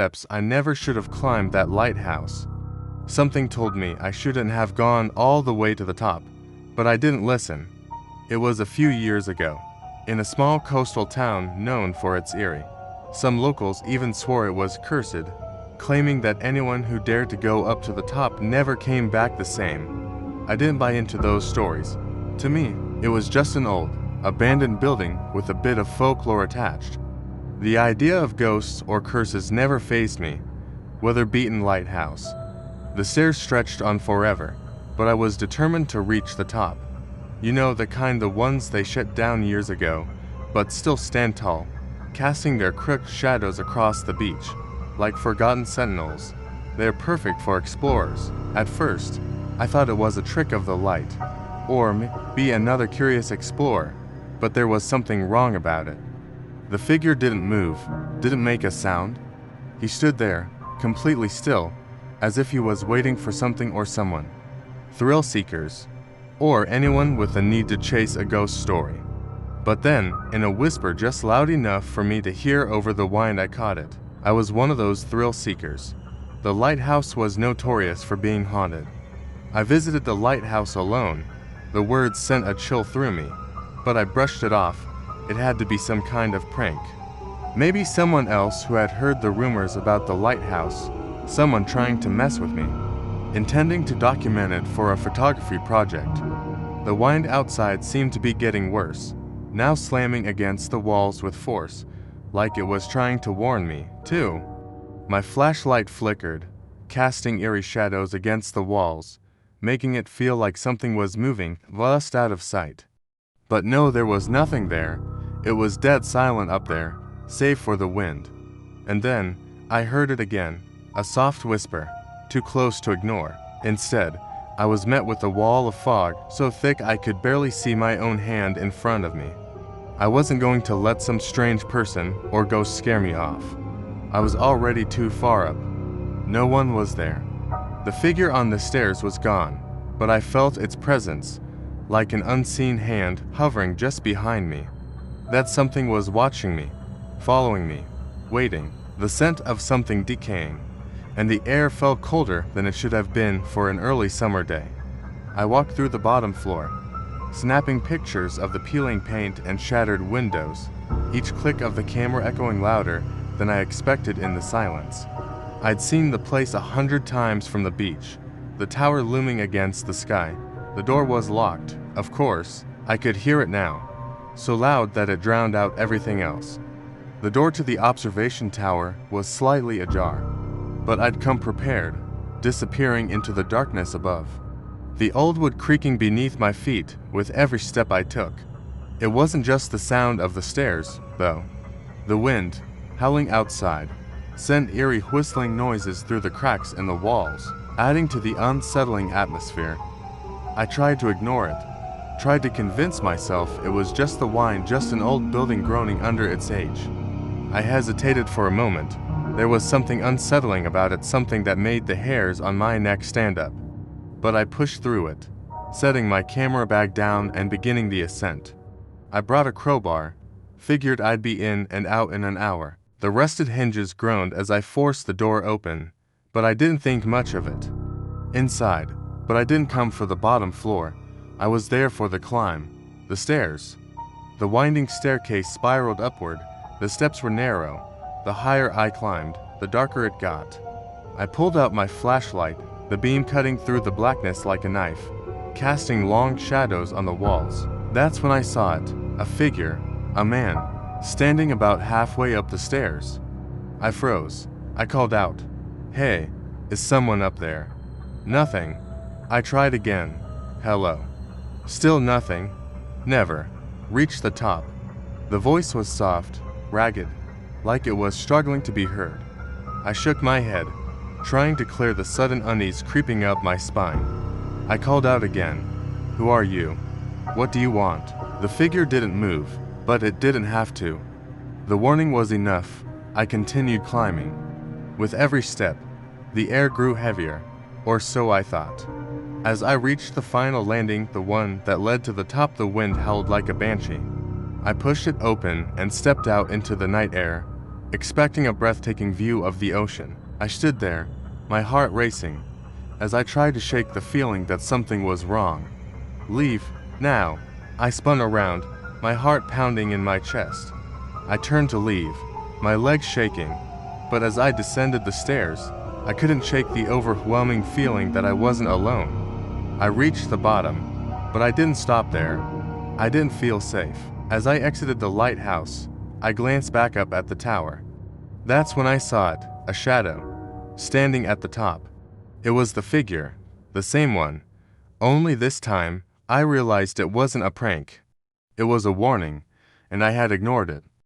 steps. I never should have climbed that lighthouse. Something told me I shouldn't have gone all the way to the top, but I didn't listen. It was a few years ago, in a small coastal town known for its eerie. Some locals even swore it was cursed, claiming that anyone who dared to go up to the top never came back the same. I didn't buy into those stories. To me, it was just an old, abandoned building with a bit of folklore attached. The idea of ghosts or curses never fazed me. Weather-beaten lighthouse. The stairs stretched on forever, but I was determined to reach the top. You know, the kind, the ones they shut down years ago, but still stand tall, casting their crooked shadows across the beach, like forgotten sentinels. They're perfect for explorers. At first, I thought it was a trick of the light, or maybe another curious explorer, but there was something wrong about it. The figure didn't move, didn't make a sound. He stood there, completely still, as if he was waiting for something or someone. Thrill seekers, or anyone with a need to chase a ghost story. But then, in a whisper just loud enough for me to hear over the wind, I caught it. I was one of those thrill seekers. The lighthouse was notorious for being haunted. I visited the lighthouse alone. The words sent a chill through me, but I brushed it off. It had to be some kind of prank. Maybe someone else who had heard the rumors about the lighthouse, someone trying to mess with me, intending to document it for a photography project. The wind outside seemed to be getting worse, now slamming against the walls with force, like it was trying to warn me, too. My flashlight flickered, casting eerie shadows against the walls, making it feel like something was moving, just out of sight. But no, there was nothing there. It was dead silent up there, save for the wind. And then, I heard it again, a soft whisper, too close to ignore. Instead, I was met with a wall of fog so thick I could barely see my own hand in front of me. I wasn't going to let some strange person or ghost scare me off. I was already too far up. No one was there. The figure on the stairs was gone, but I felt its presence, like an unseen hand hovering just behind me. That something was watching me, following me, waiting, the scent of something decaying, and the air felt colder than it should have been for an early summer day. I walked through the bottom floor, snapping pictures of the peeling paint and shattered windows, each click of the camera echoing louder than I expected in the silence. I'd seen the place 100 times from the beach, the tower looming against the sky. The door was locked, of course. I could hear it now, so loud that it drowned out everything else. The door to the observation tower was slightly ajar, but I'd come prepared, disappearing into the darkness above. The old wood creaking beneath my feet with every step I took. It wasn't just the sound of the stairs, though. The wind, howling outside, sent eerie whistling noises through the cracks in the walls, adding to the unsettling atmosphere. I tried to ignore it, tried to convince myself it was just the wind, just an old building groaning under its age. I hesitated for a moment. There was something unsettling about it, something that made the hairs on my neck stand up. But I pushed through it, setting my camera bag down and beginning the ascent. I brought a crowbar, figured I'd be in and out in an hour. The rusted hinges groaned as I forced the door open, but I didn't think much of it. Inside, but I didn't come for the bottom floor. I was there for the climb, the stairs. The winding staircase spiraled upward. The steps were narrow. The higher I climbed, the darker it got. I pulled out my flashlight, the beam cutting through the blackness like a knife, casting long shadows on the walls. That's when I saw it, a figure, a man, standing about halfway up the stairs. I froze. I called out, "Hey, is someone up there?" Nothing. I tried again. Hello. Still nothing. Never. Reached the top. The voice was soft, ragged, like it was struggling to be heard. I shook my head, trying to clear the sudden unease creeping up my spine. I called out again, "Who are you? What do you want?" The figure didn't move, but it didn't have to. The warning was enough. I continued climbing. With every step, the air grew heavier, or so I thought. As I reached the final landing, the one that led to the top, the wind howled like a banshee. I pushed it open and stepped out into the night air, expecting a breathtaking view of the ocean. I stood there, my heart racing, as I tried to shake the feeling that something was wrong. Leave, now. I spun around, my heart pounding in my chest. I turned to leave, my legs shaking, but as I descended the stairs, I couldn't shake the overwhelming feeling that I wasn't alone. I reached the bottom, but I didn't stop there. I didn't feel safe. As I exited the lighthouse, I glanced back up at the tower. That's when I saw it, a shadow, standing at the top. It was the figure, the same one. Only this time, I realized it wasn't a prank. It was a warning, and I had ignored it.